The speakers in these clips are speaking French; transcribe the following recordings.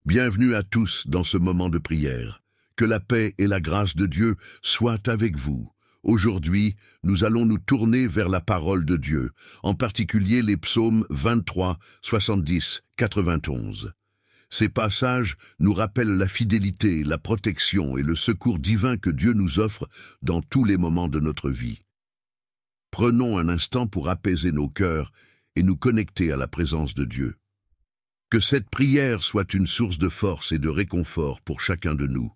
Bienvenue à tous dans ce moment de prière. Que la paix et la grâce de Dieu soient avec vous. Aujourd'hui, nous allons nous tourner vers la parole de Dieu, en particulier les psaumes 23, 70, 91. Ces passages nous rappellent la fidélité, la protection et le secours divin que Dieu nous offre dans tous les moments de notre vie. Prenons un instant pour apaiser nos cœurs et nous connecter à la présence de Dieu. Que cette prière soit une source de force et de réconfort pour chacun de nous.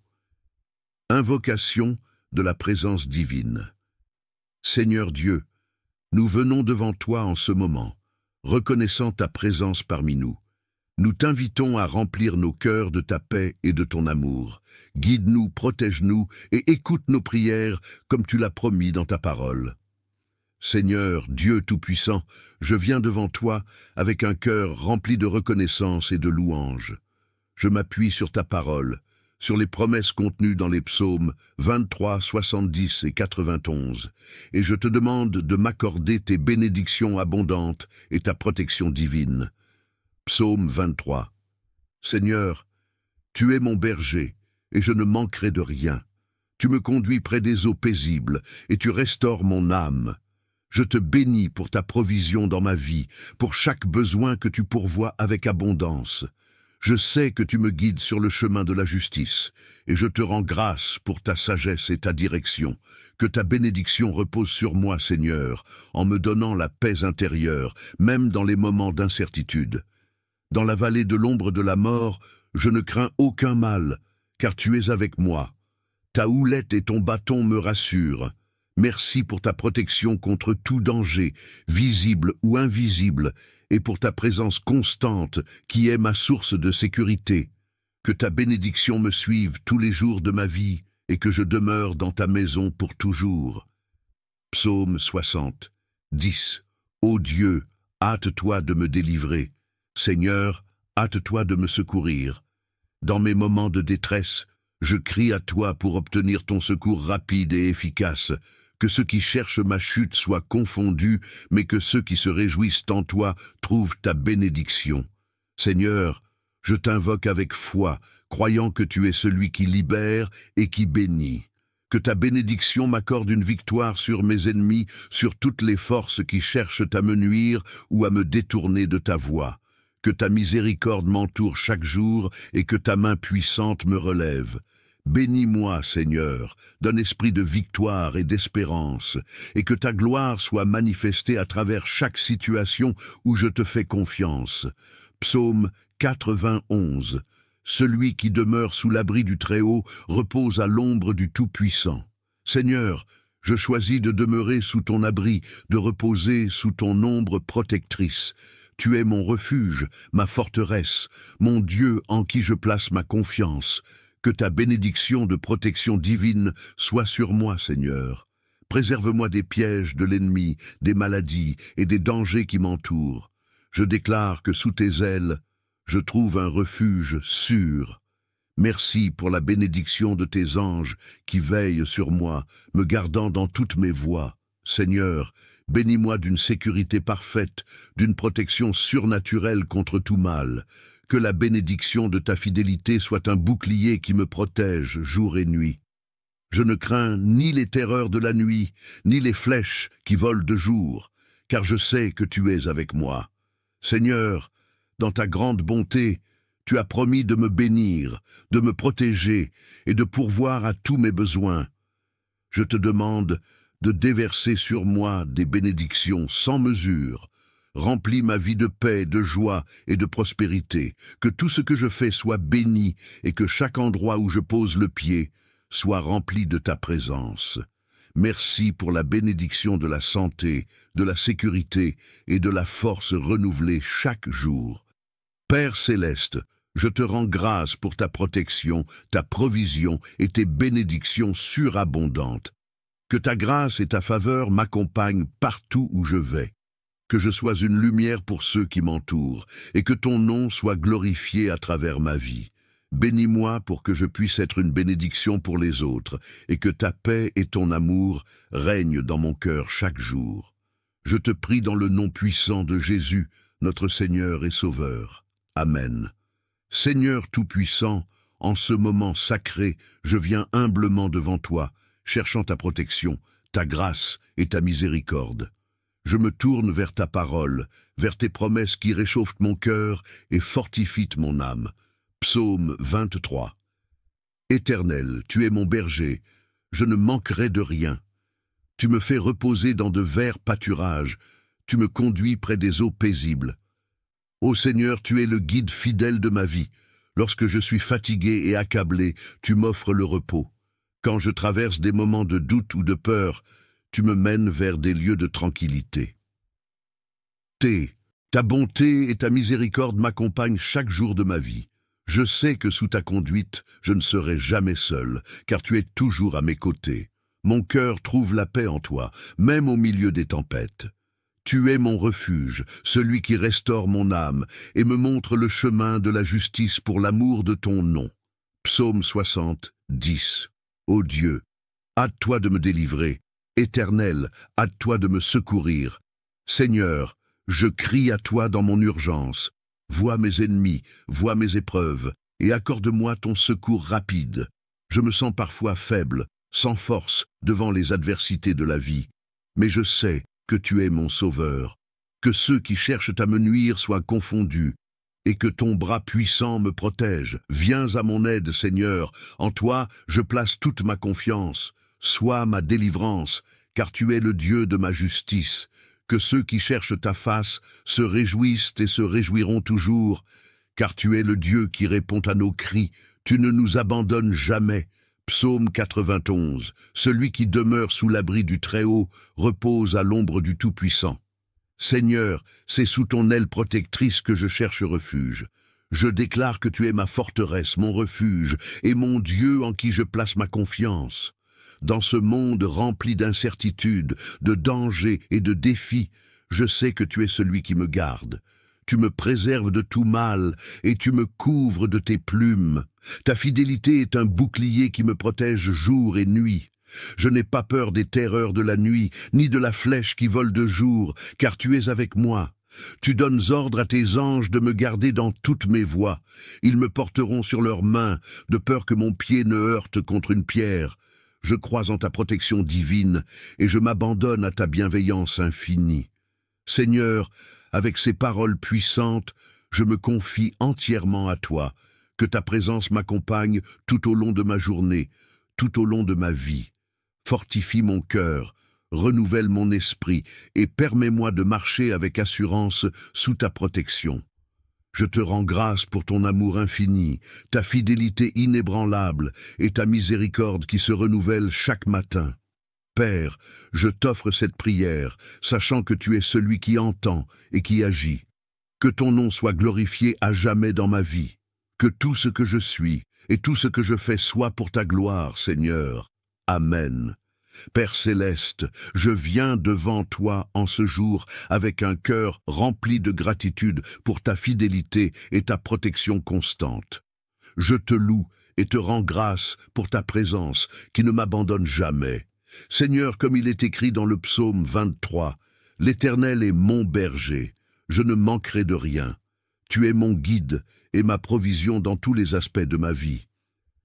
Invocation de la présence divine. Seigneur Dieu, nous venons devant toi en ce moment, reconnaissant ta présence parmi nous. Nous t'invitons à remplir nos cœurs de ta paix et de ton amour. Guide-nous, protège-nous et écoute nos prières comme tu l'as promis dans ta parole. Seigneur, Dieu Tout-Puissant, je viens devant toi avec un cœur rempli de reconnaissance et de louange. Je m'appuie sur ta parole, sur les promesses contenues dans les psaumes 23, 70 et 91, et je te demande de m'accorder tes bénédictions abondantes et ta protection divine. Psaume 23. Seigneur, tu es mon berger, et je ne manquerai de rien. Tu me conduis près des eaux paisibles, et tu restaures mon âme. Je te bénis pour ta provision dans ma vie, pour chaque besoin que tu pourvois avec abondance. Je sais que tu me guides sur le chemin de la justice, et je te rends grâce pour ta sagesse et ta direction. Que ta bénédiction repose sur moi, Seigneur, en me donnant la paix intérieure, même dans les moments d'incertitude. Dans la vallée de l'ombre de la mort, je ne crains aucun mal, car tu es avec moi. Ta houlette et ton bâton me rassurent. Merci pour ta protection contre tout danger, visible ou invisible, et pour ta présence constante qui est ma source de sécurité. Que ta bénédiction me suive tous les jours de ma vie et que je demeure dans ta maison pour toujours. Psaume 60, 10. Ô Dieu, hâte-toi de me délivrer. Seigneur, hâte-toi de me secourir. Dans mes moments de détresse, je crie à toi pour obtenir ton secours rapide et efficace. Que ceux qui cherchent ma chute soient confondus, mais que ceux qui se réjouissent en toi trouvent ta bénédiction. Seigneur, je t'invoque avec foi, croyant que tu es celui qui libère et qui bénit. Que ta bénédiction m'accorde une victoire sur mes ennemis, sur toutes les forces qui cherchent à me nuire ou à me détourner de ta voie. Que ta miséricorde m'entoure chaque jour et que ta main puissante me relève. Bénis-moi, Seigneur, d'un esprit de victoire et d'espérance, et que ta gloire soit manifestée à travers chaque situation où je te fais confiance. Psaume 91. Celui qui demeure sous l'abri du Très-Haut repose à l'ombre du Tout-Puissant. Seigneur, je choisis de demeurer sous ton abri, de reposer sous ton ombre protectrice. Tu es mon refuge, ma forteresse, mon Dieu en qui je place ma confiance. Que ta bénédiction de protection divine soit sur moi, Seigneur. Préserve-moi des pièges de l'ennemi, des maladies et des dangers qui m'entourent. Je déclare que sous tes ailes, je trouve un refuge sûr. Merci pour la bénédiction de tes anges qui veillent sur moi, me gardant dans toutes mes voies. Seigneur, bénis-moi d'une sécurité parfaite, d'une protection surnaturelle contre tout mal. Que la bénédiction de ta fidélité soit un bouclier qui me protège jour et nuit. Je ne crains ni les terreurs de la nuit, ni les flèches qui volent de jour, car je sais que tu es avec moi. Seigneur, dans ta grande bonté, tu as promis de me bénir, de me protéger et de pourvoir à tous mes besoins. Je te demande de déverser sur moi des bénédictions sans mesure. Remplis ma vie de paix, de joie et de prospérité. Que tout ce que je fais soit béni et que chaque endroit où je pose le pied soit rempli de ta présence. Merci pour la bénédiction de la santé, de la sécurité et de la force renouvelée chaque jour. Père céleste, je te rends grâce pour ta protection, ta provision et tes bénédictions surabondantes. Que ta grâce et ta faveur m'accompagnent partout où je vais. Que je sois une lumière pour ceux qui m'entourent, et que ton nom soit glorifié à travers ma vie. Bénis-moi pour que je puisse être une bénédiction pour les autres, et que ta paix et ton amour règnent dans mon cœur chaque jour. Je te prie dans le nom puissant de Jésus, notre Seigneur et Sauveur. Amen. Seigneur Tout-Puissant, en ce moment sacré, je viens humblement devant toi, cherchant ta protection, ta grâce et ta miséricorde. Je me tourne vers ta parole, vers tes promesses qui réchauffent mon cœur et fortifient mon âme. Psaume 23. Éternel, tu es mon berger, je ne manquerai de rien. Tu me fais reposer dans de verts pâturages, tu me conduis près des eaux paisibles. Ô Seigneur, tu es le guide fidèle de ma vie. Lorsque je suis fatigué et accablé, tu m'offres le repos. Quand je traverse des moments de doute ou de peur, tu me mènes vers des lieux de tranquillité. Ta bonté et ta miséricorde m'accompagnent chaque jour de ma vie. Je sais que sous ta conduite, je ne serai jamais seul, car tu es toujours à mes côtés. Mon cœur trouve la paix en toi, même au milieu des tempêtes. Tu es mon refuge, celui qui restaure mon âme, et me montre le chemin de la justice pour l'amour de ton nom. Psaume 60, 10. Ô Dieu, hâte-toi de me délivrer. Éternel, hâte-toi de me secourir. Seigneur, je crie à toi dans mon urgence. Vois mes ennemis, vois mes épreuves, et accorde-moi ton secours rapide. Je me sens parfois faible, sans force, devant les adversités de la vie. Mais je sais que tu es mon sauveur, que ceux qui cherchent à me nuire soient confondus, et que ton bras puissant me protège. Viens à mon aide, Seigneur, en toi je place toute ma confiance. Sois ma délivrance, car tu es le Dieu de ma justice. Que ceux qui cherchent ta face se réjouissent et se réjouiront toujours, car tu es le Dieu qui répond à nos cris, tu ne nous abandonnes jamais. Psaume 91. Celui qui demeure sous l'abri du Très-Haut repose à l'ombre du Tout-Puissant. Seigneur, c'est sous ton aile protectrice que je cherche refuge. Je déclare que tu es ma forteresse, mon refuge, et mon Dieu en qui je place ma confiance. Dans ce monde rempli d'incertitudes, de dangers et de défis, je sais que tu es celui qui me garde. Tu me préserves de tout mal et tu me couvres de tes plumes. Ta fidélité est un bouclier qui me protège jour et nuit. Je n'ai pas peur des terreurs de la nuit, ni de la flèche qui vole de jour, car tu es avec moi. Tu donnes ordre à tes anges de me garder dans toutes mes voies. Ils me porteront sur leurs mains, de peur que mon pied ne heurte contre une pierre. Je crois en ta protection divine, et je m'abandonne à ta bienveillance infinie. Seigneur, avec ces paroles puissantes, je me confie entièrement à toi, que ta présence m'accompagne tout au long de ma journée, tout au long de ma vie. Fortifie mon cœur, renouvelle mon esprit, et permets-moi de marcher avec assurance sous ta protection. Je te rends grâce pour ton amour infini, ta fidélité inébranlable et ta miséricorde qui se renouvelle chaque matin. Père, je t'offre cette prière, sachant que tu es celui qui entend et qui agit. Que ton nom soit glorifié à jamais dans ma vie. Que tout ce que je suis et tout ce que je fais soit pour ta gloire, Seigneur. Amen. Père céleste, je viens devant toi en ce jour avec un cœur rempli de gratitude pour ta fidélité et ta protection constante. Je te loue et te rends grâce pour ta présence qui ne m'abandonne jamais. Seigneur, comme il est écrit dans le psaume 23, « L'Éternel est mon berger, je ne manquerai de rien. Tu es mon guide et ma provision dans tous les aspects de ma vie.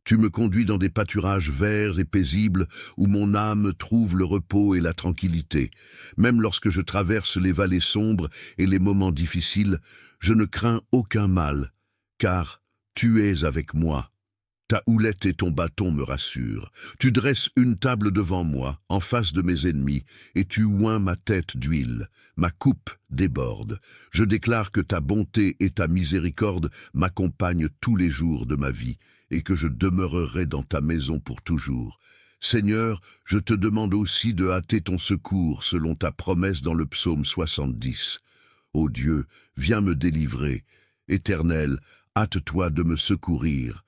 Tu me conduis dans des pâturages verts et paisibles où mon âme trouve le repos et la tranquillité. Même lorsque je traverse les vallées sombres et les moments difficiles, je ne crains aucun mal, car tu es avec moi. Ta houlette et ton bâton me rassurent. Tu dresses une table devant moi, en face de mes ennemis, et tu oins ma tête d'huile. Ma coupe déborde. Je déclare que ta bonté et ta miséricorde m'accompagnent tous les jours de ma vie, et que je demeurerai dans ta maison pour toujours. Seigneur, je te demande aussi de hâter ton secours selon ta promesse dans le psaume 70. Ô Dieu, viens me délivrer. Éternel, hâte-toi de me secourir.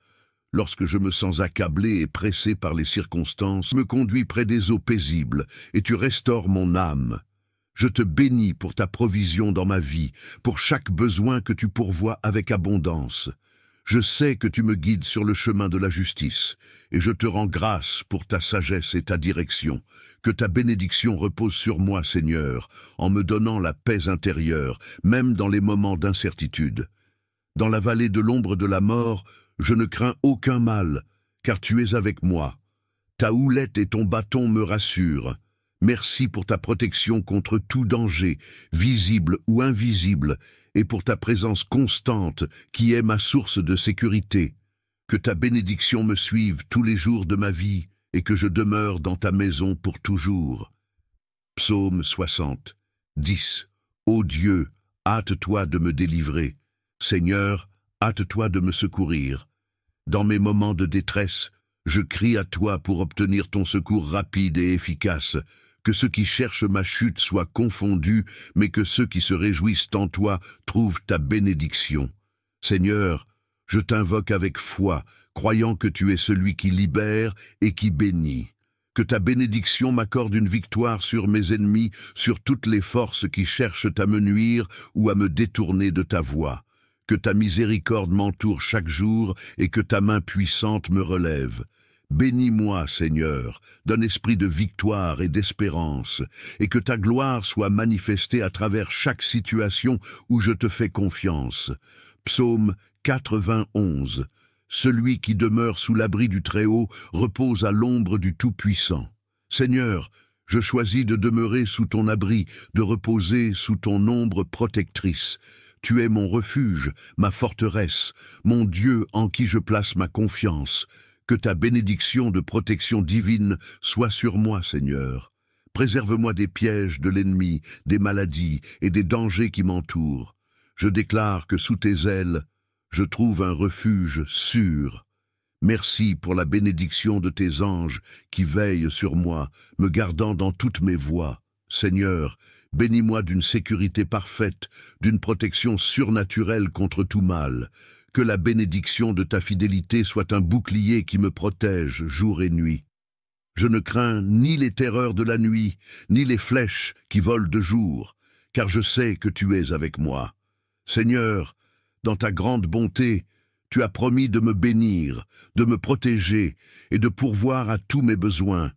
Lorsque je me sens accablé et pressé par les circonstances, me conduis près des eaux paisibles, et tu restaures mon âme. Je te bénis pour ta provision dans ma vie, pour chaque besoin que tu pourvois avec abondance. Je sais que tu me guides sur le chemin de la justice, et je te rends grâce pour ta sagesse et ta direction. Que ta bénédiction repose sur moi, Seigneur, en me donnant la paix intérieure, même dans les moments d'incertitude. Dans la vallée de l'ombre de la mort, je ne crains aucun mal, car tu es avec moi. Ta houlette et ton bâton me rassurent. Merci pour ta protection contre tout danger, visible ou invisible, et pour ta présence constante qui est ma source de sécurité. Que ta bénédiction me suive tous les jours de ma vie et que je demeure dans ta maison pour toujours. Psaume 60, 10. Ô Dieu, hâte-toi de me délivrer. Seigneur, hâte-toi de me secourir. Dans mes moments de détresse, je crie à toi pour obtenir ton secours rapide et efficace. Que ceux qui cherchent ma chute soient confondus, mais que ceux qui se réjouissent en toi trouvent ta bénédiction. Seigneur, je t'invoque avec foi, croyant que tu es celui qui libère et qui bénit. Que ta bénédiction m'accorde une victoire sur mes ennemis, sur toutes les forces qui cherchent à me nuire ou à me détourner de ta voie. Que ta miséricorde m'entoure chaque jour et que ta main puissante me relève. Bénis-moi, Seigneur, d'un esprit de victoire et d'espérance, et que ta gloire soit manifestée à travers chaque situation où je te fais confiance. Psaume 91. Celui qui demeure sous l'abri du Très-Haut repose à l'ombre du Tout-Puissant. Seigneur, je choisis de demeurer sous ton abri, de reposer sous ton ombre protectrice. Tu es mon refuge, ma forteresse, mon Dieu en qui je place ma confiance. Que ta bénédiction de protection divine soit sur moi, Seigneur. Préserve-moi des pièges de l'ennemi, des maladies et des dangers qui m'entourent. Je déclare que sous tes ailes, je trouve un refuge sûr. Merci pour la bénédiction de tes anges qui veillent sur moi, me gardant dans toutes mes voies. Seigneur, bénis-moi d'une sécurité parfaite, d'une protection surnaturelle contre tout mal. Que la bénédiction de ta fidélité soit un bouclier qui me protège jour et nuit. Je ne crains ni les terreurs de la nuit, ni les flèches qui volent de jour, car je sais que tu es avec moi. Seigneur, dans ta grande bonté, tu as promis de me bénir, de me protéger et de pourvoir à tous mes besoins.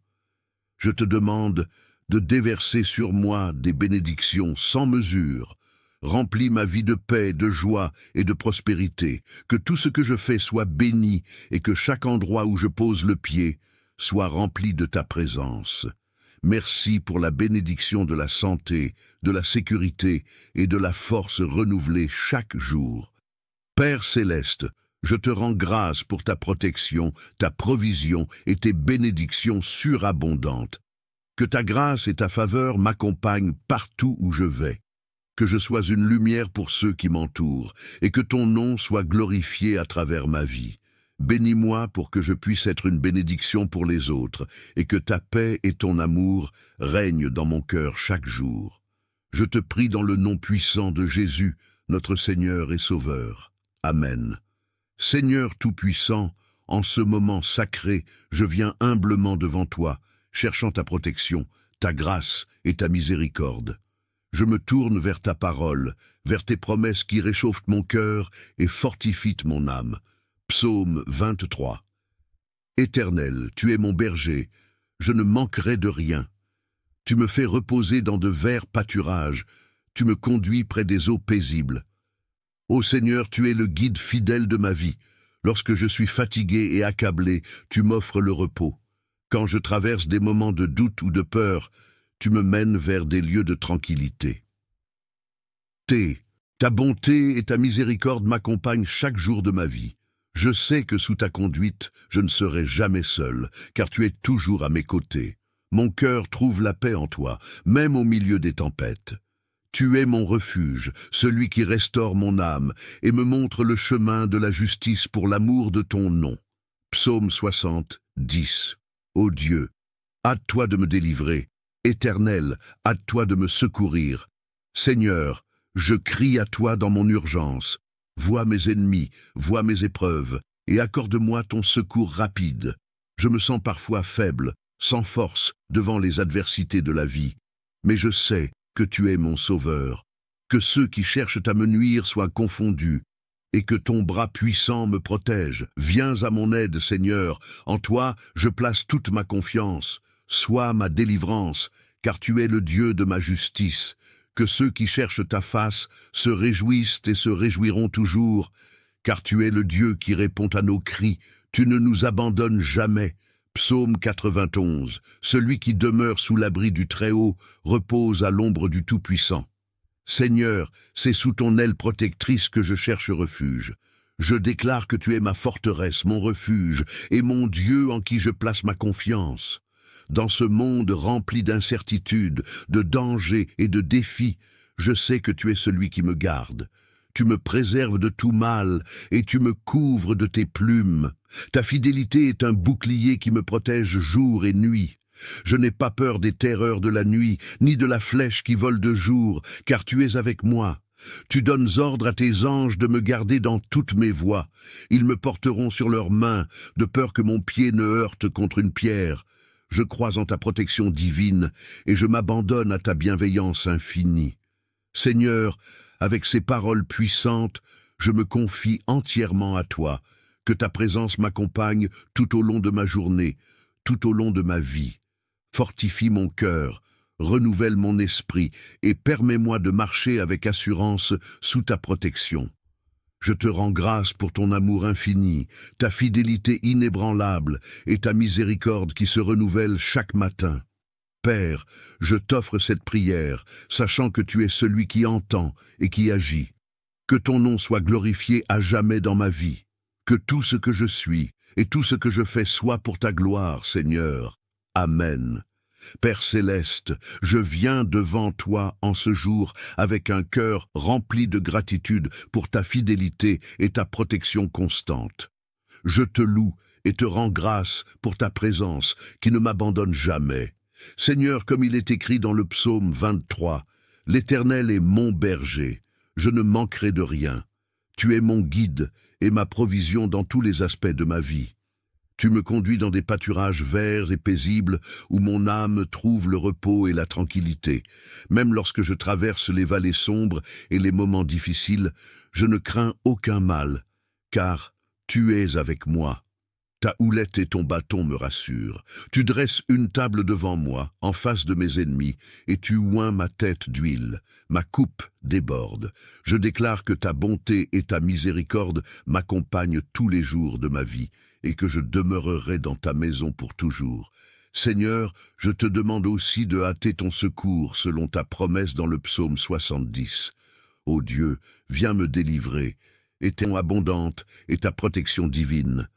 Je te demande de déverser sur moi des bénédictions sans mesure. Remplis ma vie de paix, de joie et de prospérité, que tout ce que je fais soit béni et que chaque endroit où je pose le pied soit rempli de ta présence. Merci pour la bénédiction de la santé, de la sécurité et de la force renouvelée chaque jour. Père céleste, je te rends grâce pour ta protection, ta provision et tes bénédictions surabondantes. Que ta grâce et ta faveur m'accompagnent partout où je vais. Que je sois une lumière pour ceux qui m'entourent, et que ton nom soit glorifié à travers ma vie. Bénis-moi pour que je puisse être une bénédiction pour les autres, et que ta paix et ton amour règnent dans mon cœur chaque jour. Je te prie dans le nom puissant de Jésus, notre Seigneur et Sauveur. Amen. Seigneur Tout-Puissant, en ce moment sacré, je viens humblement devant toi, cherchant ta protection, ta grâce et ta miséricorde. Je me tourne vers ta parole, vers tes promesses qui réchauffent mon cœur et fortifient mon âme. Psaume 23. Éternel, tu es mon berger, je ne manquerai de rien. Tu me fais reposer dans de verts pâturages, tu me conduis près des eaux paisibles. Ô Seigneur, tu es le guide fidèle de ma vie. Lorsque je suis fatigué et accablé, tu m'offres le repos. Quand je traverse des moments de doute ou de peur, tu me mènes vers des lieux de tranquillité. Ta bonté et ta miséricorde m'accompagnent chaque jour de ma vie. Je sais que sous ta conduite, je ne serai jamais seul, car tu es toujours à mes côtés. Mon cœur trouve la paix en toi, même au milieu des tempêtes. Tu es mon refuge, celui qui restaure mon âme, et me montre le chemin de la justice pour l'amour de ton nom. Psaume 60, 10. Ô Dieu, hâte-toi de me délivrer. Éternel, hâte-toi de me secourir. Seigneur, je crie à toi dans mon urgence. Vois mes ennemis, vois mes épreuves, et accorde-moi ton secours rapide. Je me sens parfois faible, sans force, devant les adversités de la vie. Mais je sais que tu es mon sauveur. Que ceux qui cherchent à me nuire soient confondus, et que ton bras puissant me protège. Viens à mon aide, Seigneur. En toi, je place toute ma confiance. Sois ma délivrance, car tu es le Dieu de ma justice. Que ceux qui cherchent ta face se réjouissent et se réjouiront toujours. car tu es le Dieu qui répond à nos cris, tu ne nous abandonnes jamais. Psaume 91. Celui qui demeure sous l'abri du Très-Haut repose à l'ombre du Tout-Puissant. Seigneur, c'est sous ton aile protectrice que je cherche refuge. Je déclare que tu es ma forteresse, mon refuge, et mon Dieu en qui je place ma confiance. Dans ce monde rempli d'incertitudes, de dangers et de défis, je sais que tu es celui qui me garde. Tu me préserves de tout mal, et tu me couvres de tes plumes. Ta fidélité est un bouclier qui me protège jour et nuit. Je n'ai pas peur des terreurs de la nuit, ni de la flèche qui vole de jour, car tu es avec moi. Tu donnes ordre à tes anges de me garder dans toutes mes voies. Ils me porteront sur leurs mains, de peur que mon pied ne heurte contre une pierre. Je crois en ta protection divine, et je m'abandonne à ta bienveillance infinie. Seigneur, avec ces paroles puissantes, je me confie entièrement à toi. Que ta présence m'accompagne tout au long de ma journée, tout au long de ma vie. Fortifie mon cœur, renouvelle mon esprit et permets-moi de marcher avec assurance sous ta protection. Je te rends grâce pour ton amour infini, ta fidélité inébranlable et ta miséricorde qui se renouvelle chaque matin. Père, je t'offre cette prière, sachant que tu es celui qui entend et qui agit. Que ton nom soit glorifié à jamais dans ma vie. Que tout ce que je suis et tout ce que je fais soit pour ta gloire, Seigneur. Amen. Père céleste, je viens devant toi en ce jour avec un cœur rempli de gratitude pour ta fidélité et ta protection constante. Je te loue et te rends grâce pour ta présence qui ne m'abandonne jamais. Seigneur, comme il est écrit dans le psaume 23, « L'Éternel est mon berger, je ne manquerai de rien. Tu es mon guide et ma provision dans tous les aspects de ma vie. Tu me conduis dans des pâturages verts et paisibles où mon âme trouve le repos et la tranquillité. Même lorsque je traverse les vallées sombres et les moments difficiles, je ne crains aucun mal, car tu es avec moi. Ta houlette et ton bâton me rassurent. Tu dresses une table devant moi, en face de mes ennemis, et tu oins ma tête d'huile. Ma coupe déborde. Je déclare que ta bonté et ta miséricorde m'accompagnent tous les jours de ma vie, et que je demeurerai dans ta maison pour toujours. Seigneur, je te demande aussi de hâter ton secours selon ta promesse dans le psaume 70. Ô Dieu, viens me délivrer, et ton abondante et ta protection divine.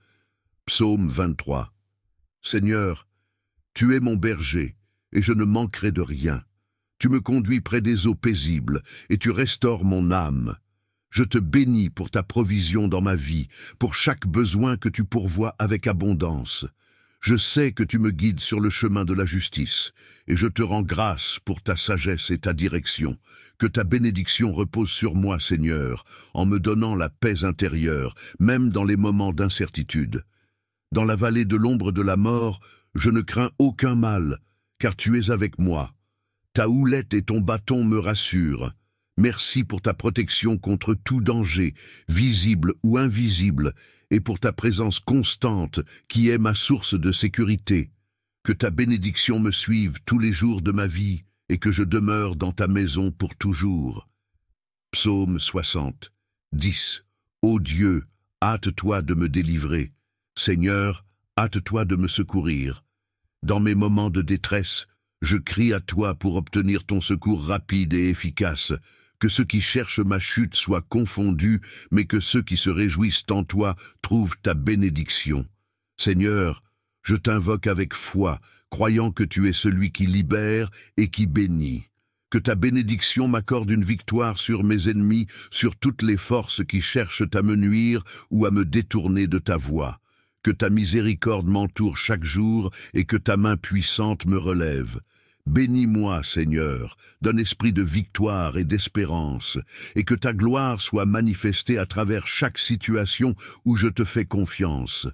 Psaume 23. Seigneur, tu es mon berger, et je ne manquerai de rien. Tu me conduis près des eaux paisibles, et tu restaures mon âme. Je te bénis pour ta provision dans ma vie, pour chaque besoin que tu pourvois avec abondance. Je sais que tu me guides sur le chemin de la justice, et je te rends grâce pour ta sagesse et ta direction. Que ta bénédiction repose sur moi, Seigneur, en me donnant la paix intérieure, même dans les moments d'incertitude. Dans la vallée de l'ombre de la mort, je ne crains aucun mal, car tu es avec moi. Ta houlette et ton bâton me rassurent. Merci pour ta protection contre tout danger, visible ou invisible, et pour ta présence constante qui est ma source de sécurité. Que ta bénédiction me suive tous les jours de ma vie et que je demeure dans ta maison pour toujours. Psaume 60, 10. Ô Dieu, hâte-toi de me délivrer. Seigneur, hâte-toi de me secourir. Dans mes moments de détresse, je crie à toi pour obtenir ton secours rapide et efficace. Que ceux qui cherchent ma chute soient confondus, mais que ceux qui se réjouissent en toi trouvent ta bénédiction. Seigneur, je t'invoque avec foi, croyant que tu es celui qui libère et qui bénit. Que ta bénédiction m'accorde une victoire sur mes ennemis, sur toutes les forces qui cherchent à me nuire ou à me détourner de ta voie. Que ta miséricorde m'entoure chaque jour et que ta main puissante me relève. Bénis-moi, Seigneur, d'un esprit de victoire et d'espérance, et que ta gloire soit manifestée à travers chaque situation où je te fais confiance.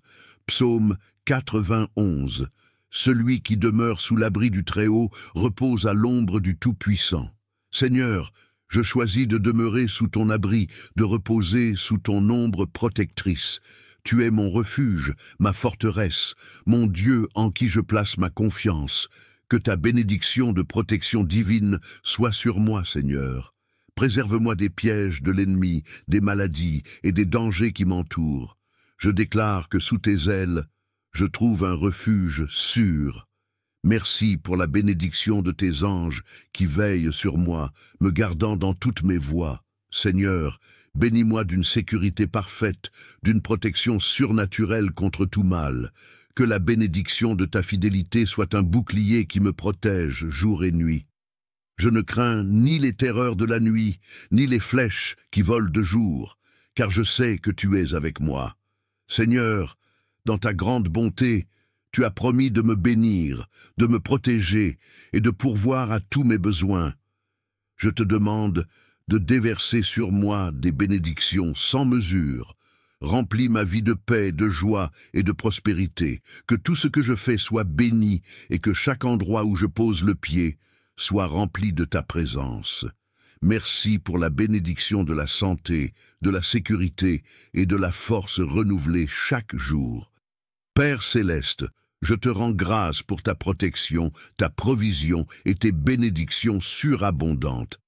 Psaume 91. Celui qui demeure sous l'abri du Très-Haut repose à l'ombre du Tout-Puissant. Seigneur, je choisis de demeurer sous ton abri, de reposer sous ton ombre protectrice. Tu es mon refuge, ma forteresse, mon Dieu en qui je place ma confiance. Que ta bénédiction de protection divine soit sur moi, Seigneur. Préserve-moi des pièges de l'ennemi, des maladies et des dangers qui m'entourent. Je déclare que sous tes ailes, je trouve un refuge sûr. Merci pour la bénédiction de tes anges qui veillent sur moi, me gardant dans toutes mes voies. Seigneur, bénis-moi d'une sécurité parfaite, d'une protection surnaturelle contre tout mal. Que la bénédiction de ta fidélité soit un bouclier qui me protège jour et nuit. Je ne crains ni les terreurs de la nuit, ni les flèches qui volent de jour, car je sais que tu es avec moi. Seigneur, dans ta grande bonté, tu as promis de me bénir, de me protéger et de pourvoir à tous mes besoins. Je te demande de déverser sur moi des bénédictions sans mesure. Remplis ma vie de paix, de joie et de prospérité. Que tout ce que je fais soit béni et que chaque endroit où je pose le pied soit rempli de ta présence. Merci pour la bénédiction de la santé, de la sécurité et de la force renouvelée chaque jour. Père céleste, je te rends grâce pour ta protection, ta provision et tes bénédictions surabondantes.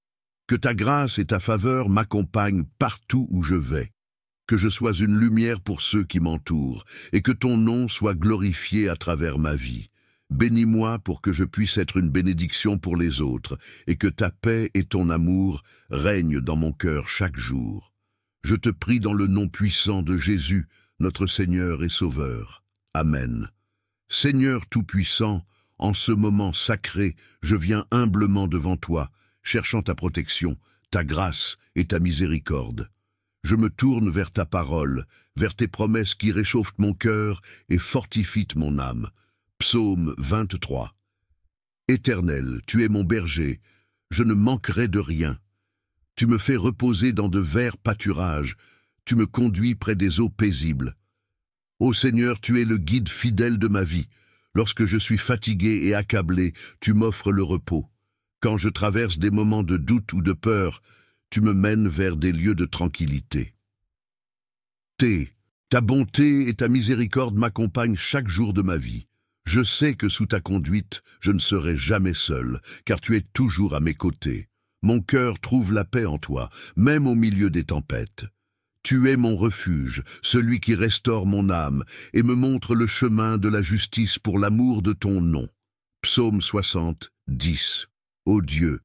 Que ta grâce et ta faveur m'accompagnent partout où je vais. Que je sois une lumière pour ceux qui m'entourent et que ton nom soit glorifié à travers ma vie. Bénis-moi pour que je puisse être une bénédiction pour les autres et que ta paix et ton amour règnent dans mon cœur chaque jour. Je te prie dans le nom puissant de Jésus, notre Seigneur et Sauveur. Amen. Seigneur Tout-Puissant, en ce moment sacré, je viens humblement devant toi, cherchant ta protection, ta grâce et ta miséricorde. Je me tourne vers ta parole, vers tes promesses qui réchauffent mon cœur et fortifient mon âme. Psaume 23. Éternel, tu es mon berger, je ne manquerai de rien. Tu me fais reposer dans de verts pâturages, tu me conduis près des eaux paisibles. Ô Seigneur, tu es le guide fidèle de ma vie. Lorsque je suis fatigué et accablé, tu m'offres le repos. Quand je traverse des moments de doute ou de peur, tu me mènes vers des lieux de tranquillité. Ta bonté et ta miséricorde m'accompagnent chaque jour de ma vie. Je sais que sous ta conduite, je ne serai jamais seul, car tu es toujours à mes côtés. Mon cœur trouve la paix en toi, même au milieu des tempêtes. Tu es mon refuge, celui qui restaure mon âme, et me montre le chemin de la justice pour l'amour de ton nom. Psaume 60, 10. Ô Dieu,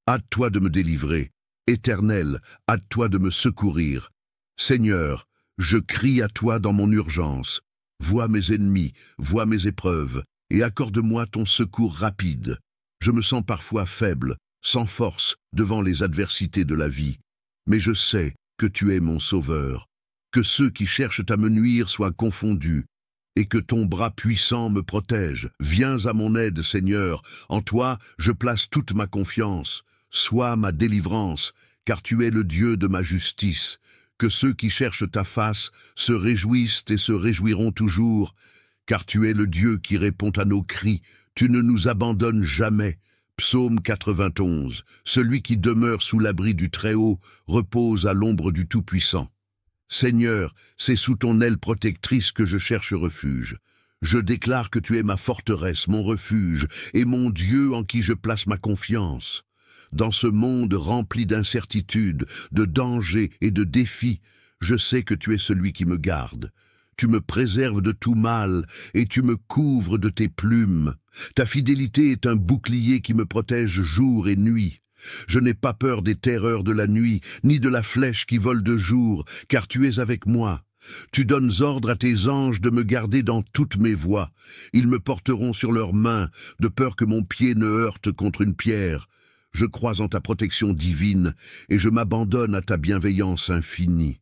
hâte-toi de me délivrer. Éternel, hâte-toi de me secourir. Seigneur, je crie à toi dans mon urgence. Vois mes ennemis, vois mes épreuves, et accorde-moi ton secours rapide. Je me sens parfois faible, sans force, devant les adversités de la vie. Mais je sais que tu es mon sauveur, que ceux qui cherchent à me nuire soient confondus, et que ton bras puissant me protège. Viens à mon aide, Seigneur, en toi je place toute ma confiance. Sois ma délivrance, car tu es le Dieu de ma justice. Que ceux qui cherchent ta face se réjouissent et se réjouiront toujours, car tu es le Dieu qui répond à nos cris, tu ne nous abandonnes jamais. Psaume 91. Celui qui demeure sous l'abri du Très-Haut repose à l'ombre du Tout-Puissant. Seigneur, c'est sous ton aile protectrice que je cherche refuge. Je déclare que tu es ma forteresse, mon refuge, et mon Dieu en qui je place ma confiance. Dans ce monde rempli d'incertitudes, de dangers et de défis, je sais que tu es celui qui me garde. Tu me préserves de tout mal et tu me couvres de tes plumes. Ta fidélité est un bouclier qui me protège jour et nuit. Je n'ai pas peur des terreurs de la nuit, ni de la flèche qui vole de jour, car tu es avec moi. Tu donnes ordre à tes anges de me garder dans toutes mes voies. Ils me porteront sur leurs mains, de peur que mon pied ne heurte contre une pierre. Je crois en ta protection divine et je m'abandonne à ta bienveillance infinie.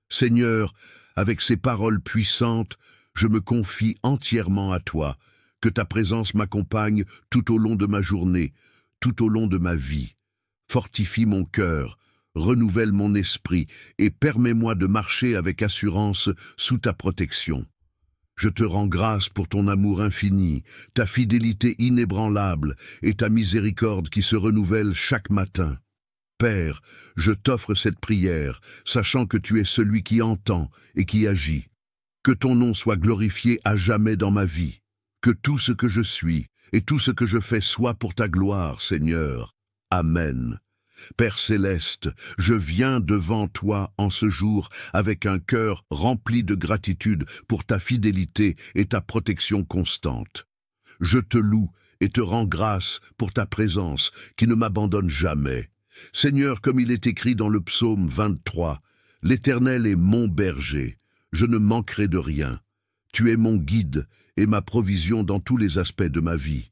Seigneur, avec ces paroles puissantes, je me confie entièrement à toi. Que ta présence m'accompagne tout au long de ma journée, tout au long de ma vie. Fortifie mon cœur, renouvelle mon esprit et permets-moi de marcher avec assurance sous ta protection. Je te rends grâce pour ton amour infini, ta fidélité inébranlable et ta miséricorde qui se renouvelle chaque matin. Père, je t'offre cette prière, sachant que tu es celui qui entend et qui agit. Que ton nom soit glorifié à jamais dans ma vie. Que tout ce que je suis et tout ce que je fais soit pour ta gloire, Seigneur. Amen. Père céleste, je viens devant toi en ce jour avec un cœur rempli de gratitude pour ta fidélité et ta protection constante. Je te loue et te rends grâce pour ta présence qui ne m'abandonne jamais. Seigneur, comme il est écrit dans le psaume 23, « L'Éternel est mon berger, je ne manquerai de rien. Tu es mon guide et ma provision dans tous les aspects de ma vie.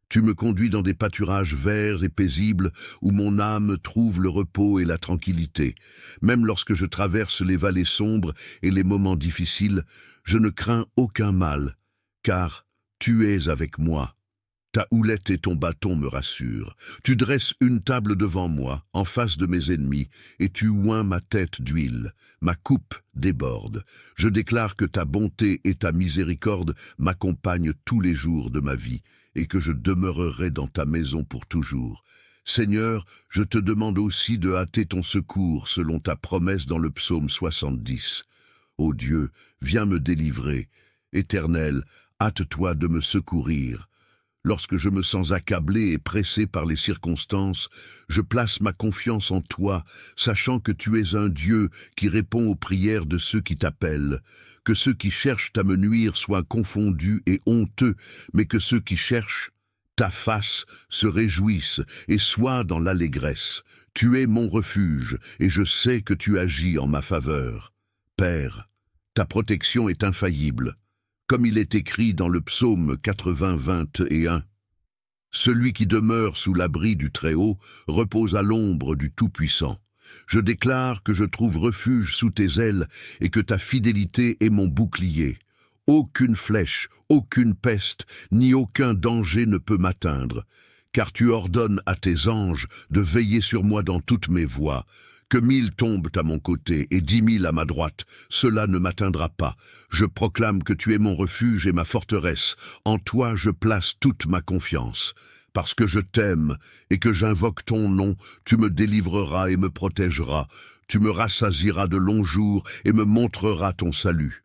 Tu me conduis dans des pâturages verts et paisibles où mon âme trouve le repos et la tranquillité. Même lorsque je traverse les vallées sombres et les moments difficiles, je ne crains aucun mal, car tu es avec moi. Ta houlette et ton bâton me rassurent. Tu dresses une table devant moi, en face de mes ennemis, et tu oins ma tête d'huile. Ma coupe déborde. Je déclare que ta bonté et ta miséricorde m'accompagnent tous les jours de ma vie, et que je demeurerai dans ta maison pour toujours. Seigneur, je te demande aussi de hâter ton secours selon ta promesse dans le psaume 70. Ô Dieu, viens me délivrer. Éternel, hâte-toi de me secourir. Lorsque je me sens accablé et pressé par les circonstances, je place ma confiance en toi, sachant que tu es un Dieu qui répond aux prières de ceux qui t'appellent. Que ceux qui cherchent à me nuire soient confondus et honteux, mais que ceux qui cherchent ta face se réjouissent et soient dans l'allégresse. Tu es mon refuge, et je sais que tu agis en ma faveur. Père, ta protection est infaillible. Comme il est écrit dans le psaume 80-21. Celui qui demeure sous l'abri du Très-Haut repose à l'ombre du Tout-Puissant. Je déclare que je trouve refuge sous tes ailes et que ta fidélité est mon bouclier. Aucune flèche, aucune peste, ni aucun danger ne peut m'atteindre, car tu ordonnes à tes anges de veiller sur moi dans toutes mes voies. Que 1000 tombent à mon côté et 10 000 à ma droite, cela ne m'atteindra pas. Je proclame que tu es mon refuge et ma forteresse. En toi je place toute ma confiance. Parce que je t'aime et que j'invoque ton nom, tu me délivreras et me protégeras. Tu me rassasieras de longs jours et me montreras ton salut.